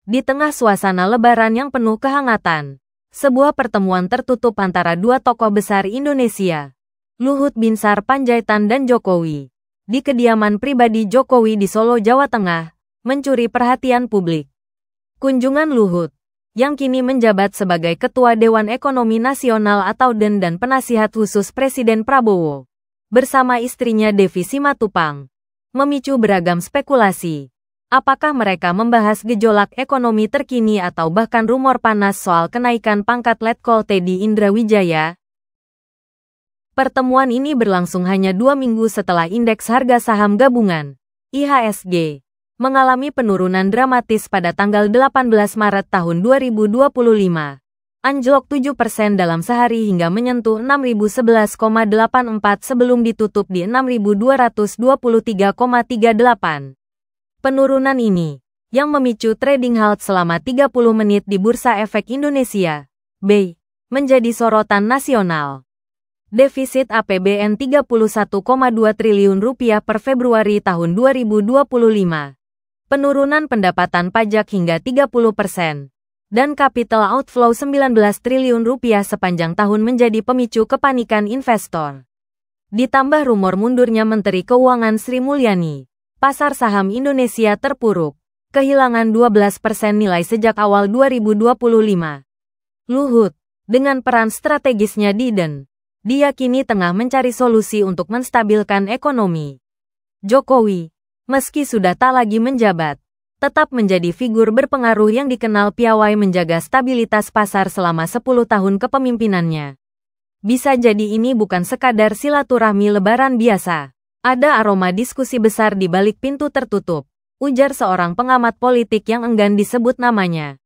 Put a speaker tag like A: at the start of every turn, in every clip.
A: Di tengah suasana Lebaran yang penuh kehangatan, sebuah pertemuan tertutup antara dua tokoh besar Indonesia, Luhut Binsar Panjaitan dan Jokowi, di kediaman pribadi Jokowi di Solo, Jawa Tengah, mencuri perhatian publik. Kunjungan Luhut, yang kini menjabat sebagai Ketua Dewan Ekonomi Nasional atau DEN dan penasihat khusus Presiden Prabowo, bersama istrinya Devi Simatupang, memicu beragam spekulasi. Apakah mereka membahas gejolak ekonomi terkini atau bahkan rumor panas soal kenaikan pangkat Letkol Teddy Indrawijaya? Pertemuan ini berlangsung hanya 2 minggu setelah indeks harga saham gabungan, IHSG, mengalami penurunan dramatis pada tanggal 18 Maret tahun 2025. Anjlok 7% dalam sehari hingga menyentuh 6.011,84 sebelum ditutup di 6.223,38. Penurunan ini, yang memicu trading halt selama 30 menit di Bursa Efek Indonesia, BEI, menjadi sorotan nasional. Defisit APBN Rp31,2 triliun per Februari tahun 2025. Penurunan pendapatan pajak hingga 30%, dan capital outflow Rp19 triliun sepanjang tahun menjadi pemicu kepanikan investor. Ditambah rumor mundurnya Menteri Keuangan Sri Mulyani, pasar saham Indonesia terpuruk, kehilangan 12% nilai sejak awal 2025. Luhut, dengan peran strategisnya di DEN, diyakini tengah mencari solusi untuk menstabilkan ekonomi. Jokowi, meski sudah tak lagi menjabat, tetap menjadi figur berpengaruh yang dikenal piawai menjaga stabilitas pasar selama 10 tahun kepemimpinannya. Bisa jadi ini bukan sekadar silaturahmi Lebaran biasa. Ada aroma diskusi besar di balik pintu tertutup, ujar seorang pengamat politik yang enggan disebut namanya.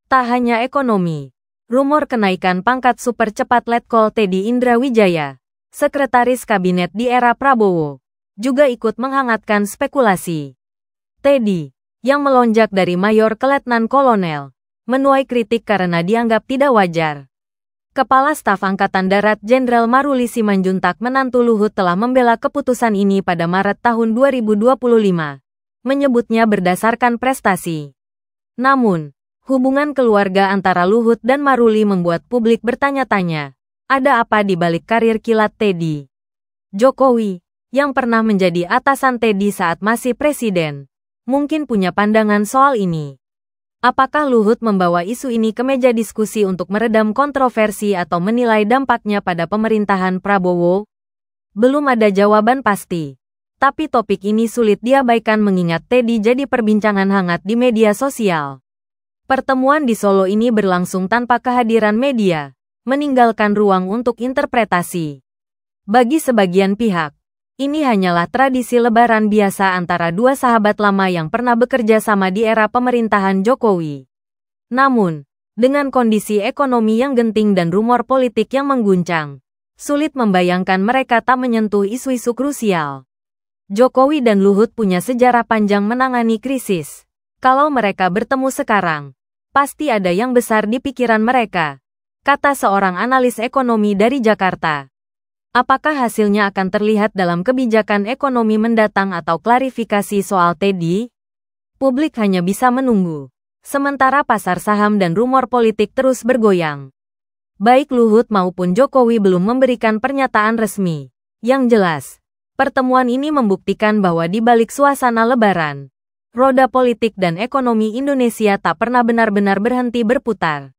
A: Tak hanya ekonomi, rumor kenaikan pangkat super cepat Letkol Teddy Indrawijaya, sekretaris kabinet di era Prabowo, juga ikut menghangatkan spekulasi. Teddy, yang melonjak dari mayor ke letnan kolonel, menuai kritik karena dianggap tidak wajar. Kepala Staf Angkatan Darat Jenderal Maruli Simanjuntak menantu Luhut telah membela keputusan ini pada Maret tahun 2025, menyebutnya berdasarkan prestasi. Namun, hubungan keluarga antara Luhut dan Maruli membuat publik bertanya-tanya, ada apa di balik karir kilat Teddy? Jokowi, yang pernah menjadi atasan Teddy saat masih presiden, mungkin punya pandangan soal ini. Apakah Luhut membawa isu ini ke meja diskusi untuk meredam kontroversi atau menilai dampaknya pada pemerintahan Prabowo? Belum ada jawaban pasti. Tapi topik ini sulit diabaikan mengingat Teddy jadi perbincangan hangat di media sosial. Pertemuan di Solo ini berlangsung tanpa kehadiran media, meninggalkan ruang untuk interpretasi. Bagi sebagian pihak, ini hanyalah tradisi Lebaran biasa antara dua sahabat lama yang pernah bekerja sama di era pemerintahan Jokowi. Namun, dengan kondisi ekonomi yang genting dan rumor politik yang mengguncang, sulit membayangkan mereka tak menyentuh isu-isu krusial. Jokowi dan Luhut punya sejarah panjang menangani krisis. Kalau mereka bertemu sekarang, pasti ada yang besar di pikiran mereka, kata seorang analis ekonomi dari Jakarta. Apakah hasilnya akan terlihat dalam kebijakan ekonomi mendatang atau klarifikasi soal Teddy? Publik hanya bisa menunggu, sementara pasar saham dan rumor politik terus bergoyang. Baik Luhut maupun Jokowi belum memberikan pernyataan resmi. Yang jelas, pertemuan ini membuktikan bahwa di balik suasana Lebaran, roda politik dan ekonomi Indonesia tak pernah benar-benar berhenti berputar.